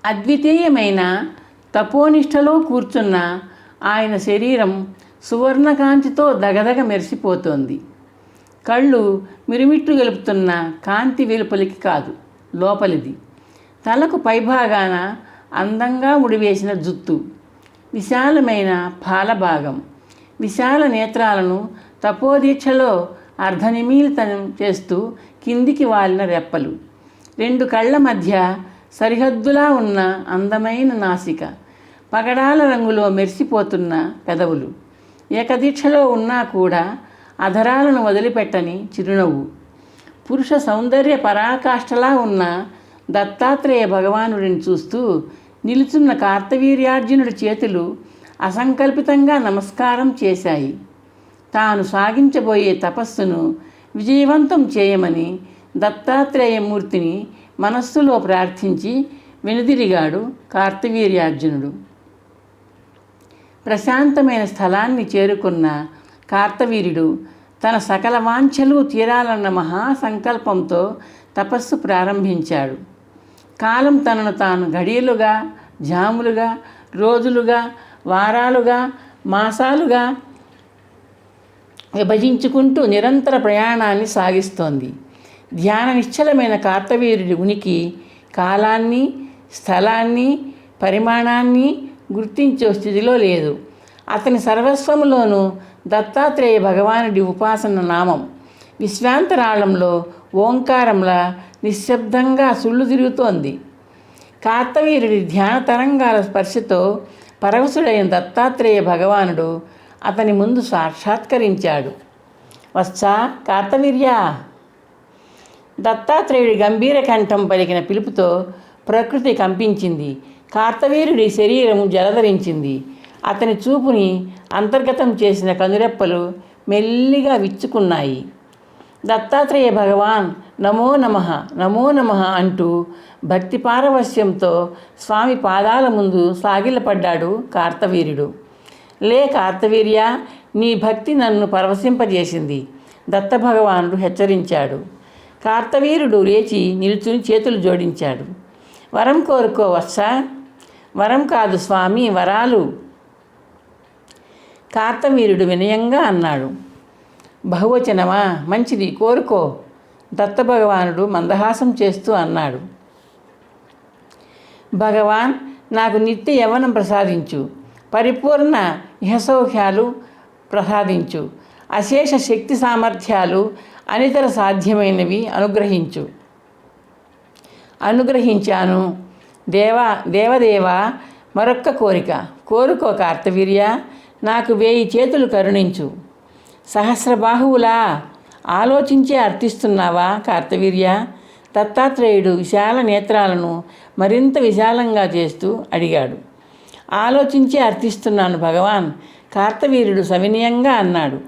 అద్వితీయమైన తపోనిష్టలో కూర్చున్న ఆయన శరీరం సువర్ణకాంతితో దగదగ మెరిసిపోతోంది. కళ్ళు మిరుమిట్లు గెలుపుతున్న కాంతి వెలుపలికి కాదు, లోపలిది. తలకు పైభాగాన అందంగా ముడివేసిన జుత్తు, విశాలమైన పాలభాగం, విశాల నేత్రాలను తపోదీక్షలో అర్ధనిమీలితం చేస్తూ కిందికి వాలిన రెప్పలు, రెండు కళ్ళ మధ్య సరిహద్దులా ఉన్న అందమైన నాసిక, పగడాల రంగులో మెరిసిపోతున్న పెదవులు, ఏకదీక్షలో ఉన్నా కూడా అధరాలను వదిలిపెట్టని చిరునవ్వు. పురుష సౌందర్య పరాకాష్ఠలా ఉన్న దత్తాత్రేయ భగవానుడిని చూస్తూ నిలుచున్న కార్తవీర్యార్జునుడి చేతులు అసంకల్పితంగా నమస్కారం చేశాయి. తాను సాగించబోయే తపస్సును విజయవంతం చేయమని దత్తాత్రేయమూర్తిని మనస్సులో ప్రార్థించి వెనుదిరిగాడు కార్తవీర్యార్జునుడు. ప్రశాంతమైన స్థలాన్ని చేరుకున్న కార్తవీర్యుడు తన సకల వాంఛలు తీరాలన్న మహాసంకల్పంతో తపస్సు ప్రారంభించాడు. కాలం తనను తాను ఘడియలుగా, జాములుగా, రోజులుగా, వారాలుగా, మాసాలుగా విభజించుకుంటూ నిరంతర ప్రయాణాన్ని సాగిస్తోంది. ధ్యాన నిశ్చలమైన కార్తవీర్యుడి ఉనికి కాలాన్ని, స్థలాన్ని, పరిమాణాన్ని గుర్తించే స్థితిలో లేదు. అతని సర్వస్వములోనూ దత్తాత్రేయ భగవానుడి ఉపాసన నామం విశ్వాంతరాళంలో ఓంకారంలా నిశ్శబ్దంగా సుళ్ళు తిరుగుతోంది. కార్తవీర్యుడి ధ్యాన తరంగాల స్పర్శతో పరవశుడైన దత్తాత్రేయ భగవానుడు అతని ముందు సాక్షాత్కరించాడు. వత్సా కార్తవీర్యా! దత్తాత్రేయుడి గంభీర కంఠం పలికిన పిలుపుతో ప్రకృతి కంపించింది. కార్తవీర్యుడి శరీరం జలధరించింది. అతని చూపుని అంతర్గతం చేసిన కనురెప్పలు మెల్లిగా విచ్చుకున్నాయి. దత్తాత్రేయ భగవాన్ నమో నమః నమో నమః అంటూ భక్తి పారవశ్యంతో స్వామి పాదాల ముందు సాగిలపడ్డాడు కార్తవీర్యుడు. లే కార్తవీర్య, నీ భక్తి నన్ను పరవశింపజేసింది, దత్తభగవానుడు హెచ్చరించాడు. కార్తవీర్యుడు లేచి నిల్చుని చేతులు జోడించాడు. వరం కోరుకో వత్సా. వరం కాదు స్వామి, వరాలు. కార్తవీర్యుడు వినయంగా అన్నాడు. బహువచనమా? మంచిది, కోరుకో. దత్తభగవానుడు మందహాసం చేస్తూ అన్నాడు. భగవాన్, నాకు నిత్య యవ్వనం ప్రసాదించు, పరిపూర్ణ ఇహసౌఖ్యాలు ప్రసాదించు, అశేష శక్తి సామర్థ్యాలు అనితర సాధ్యమైనవి అనుగ్రహించాను. దేవదేవా, మరొక్క కోరిక కోరుకో కార్తవీర్య. నాకు 1000 చేతులు కరుణించు. సహస్రబాహువులా ఆలోచించే అర్థిస్తున్నావా కార్తవీర్య? దత్తాత్రేయుడు విశాల నేత్రాలను మరింత విశాలంగా చేస్తూ అడిగాడు. ఆలోచించే అర్థిస్తున్నాను భగవాన్, కార్తవీర్యుడు సవినయంగా అన్నాడు.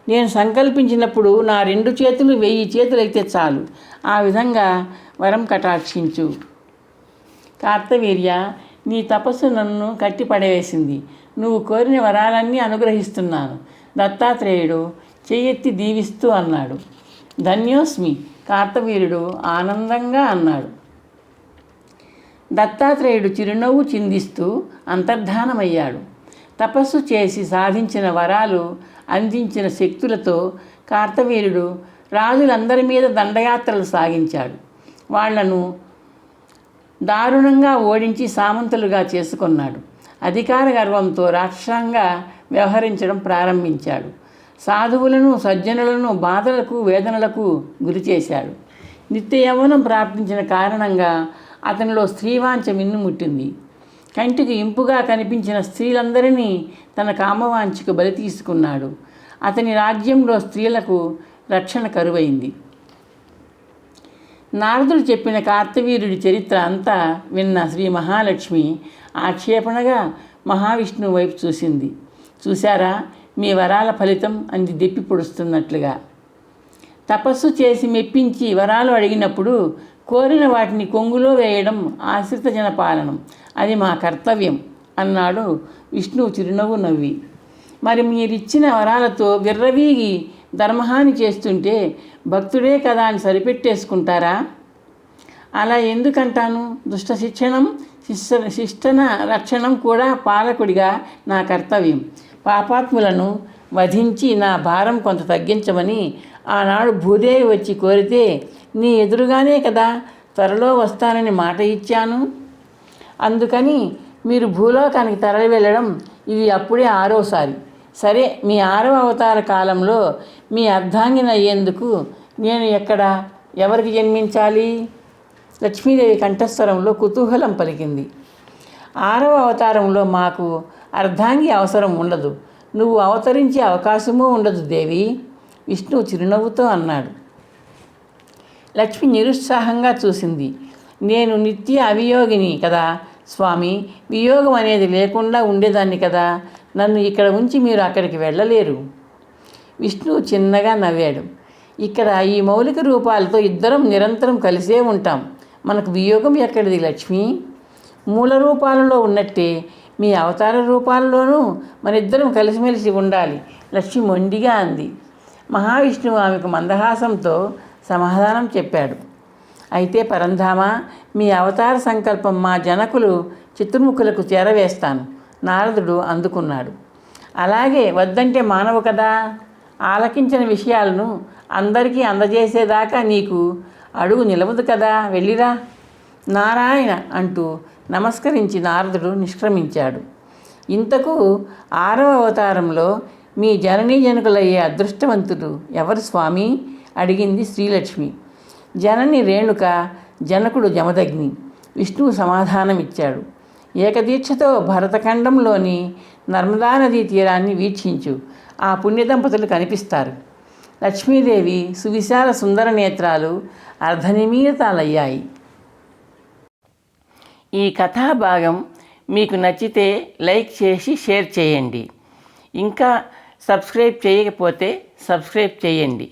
నేను సంకల్పించినప్పుడు నా 2 చేతులు 1000 చేతులైతే చాలు. ఆ విధంగా వరం కటాక్షించు. కార్తవీర్య, నీ తపస్సు నన్ను కట్టిపడవేసింది. నువ్వు కోరిన వరాలన్నీ అనుగ్రహిస్తున్నాను. దత్తాత్రేయుడు చెయ్యెత్తి దీవిస్తూ అన్నాడు. ధన్యోస్మి, కార్తవీర్యుడు ఆనందంగా అన్నాడు. దత్తాత్రేయుడు చిరునవ్వు చిందిస్తూ అంతర్ధానమయ్యాడు. తపస్సు చేసి సాధించిన వరాలు, అందించిన శక్తులతో కార్తవీర్యుడు రాజులందరి మీద దండయాత్రలు సాగించాడు. వాళ్లను దారుణంగా ఓడించి సామంతులుగా చేసుకున్నాడు. అధికార గర్వంతో రాక్షసంగా వ్యవహరించడం ప్రారంభించాడు. సాధువులను, సజ్జనులను బాధలకు, వేదనలకు గురిచేశాడు. నిత్య యవ్వనం ప్రాప్తించిన కారణంగా అతనిలో స్త్రీవాంఛ మిన్నుముట్టింది. కంటికి ఇంపుగా కనిపించిన స్త్రీలందరినీ తన కామవాంఛకు బలి తీసుకున్నాడు. అతని రాజ్యంలో స్త్రీలకు రక్షణ కరువైంది. నారదుడు చెప్పిన కార్తవీర్యుడి చరిత్ర అంతా విన్న శ్రీ మహాలక్ష్మి ఆక్షేపణగా మహావిష్ణువు వైపు చూసింది. చూశారా, మీ వరాల ఫలితం అంది దెప్పి పొడుస్తున్నట్లుగా. తపస్సు చేసి మెప్పించి వరాలు అడిగినప్పుడు కోరిన వాటిని కొంగులో వేయడం ఆశ్రిత జనపాలనం, అది మా కర్తవ్యం అన్నాడు విష్ణువు చిరునవ్వు నవ్వి. మరి మీరిచ్చిన వరాలతో విర్రవీగి ధర్మహాని చేస్తుంటే భక్తుడే కదా అని సరిపెట్టేసుకుంటారా? అలా ఎందుకంటాను? దుష్ట శిక్షణం శిష్టన రక్షణం కూడా పాలకుడిగా నా కర్తవ్యం. పాపాత్ములను వధించి నా భారం కొంత తగ్గించమని ఆనాడు భూదేవి వచ్చి కోరితే నీ ఎదురుగానే కదా త్వరలో వస్తానని మాట ఇచ్చాను. అందుకని మీరు భూలోకానికి తరలి వెళ్ళడం ఇది అప్పుడే 6వసారి. సరే, మీ 6వ అవతార కాలంలో మీ అర్ధాంగిన అయ్యేందుకు నేను ఎక్కడ ఎవరికి జన్మించాలి? లక్ష్మీదేవి కంఠస్వరంలో కుతూహలం పలికింది. 6వ అవతారంలో మాకు అర్ధాంగి అవసరం ఉండదు. నువ్వు అవతరించే అవకాశమూ ఉండదు దేవి, విష్ణువు చిరునవ్వుతో అన్నాడు. లక్ష్మి నిరుత్సాహంగా చూసింది. నేను నిత్య అవియోగిని కదా స్వామి, వియోగం అనేది లేకుండా ఉండేదాన్ని కదా. నన్ను ఇక్కడ ఉంచి మీరు అక్కడికి వెళ్ళలేరు. విష్ణువు చిన్నగా నవ్వాడు. ఇక్కడ ఈ మౌలిక రూపాలతో ఇద్దరం నిరంతరం కలిసే ఉంటాం. మనకు వియోగం ఎక్కడిది లక్ష్మి? మూల రూపాలలో ఉన్నట్టే మీ అవతార రూపాలలోనూ మనిద్దరం కలిసిమెలిసి ఉండాలి, లక్ష్మి మొండిగా అంది. మహావిష్ణువు ఆమెకు మందహాసంతో సమాధానం చెప్పాడు. అయితే పరంధామ, మీ అవతార సంకల్పం మా జనకులు చతుర్ముఖులకు చేరవేస్తాను. నారదుడు అందుకున్నాడు. అలాగే, వద్దంటే మానవు కదా. ఆలకించిన విషయాలను అందరికీ అందజేసేదాకా నీకు అడుగు నిలవదు కదా, వెళ్ళిరా. నారాయణ అంటూ నమస్కరించి నారదుడు నిష్క్రమించాడు. ఇంతకు 6వ అవతారంలో మీ జననీ జనకులయ్యే అదృష్టవంతుడు ఎవరు స్వామి? అడిగింది శ్రీలక్ష్మి. జనని రేణుక, జనకుడు జమదగ్ని. విష్ణువు సమాధానం ఇచ్చాడు. ఏకదీక్షతో భరతఖండంలోని నర్మదా నదీ తీరాన్ని వీక్షించు, ఆ పుణ్యదంపతులు కనిపిస్తారు. లక్ష్మీదేవి సువిశాల సుందర నేత్రాలు అర్ధనిమీలితాలయ్యాయి. ఈ కథాభాగం మీకు నచ్చితే లైక్ చేసి షేర్ చేయండి. ఇంకా సబ్స్క్రైబ్ చేయకపోతే సబ్స్క్రైబ్ చేయండి.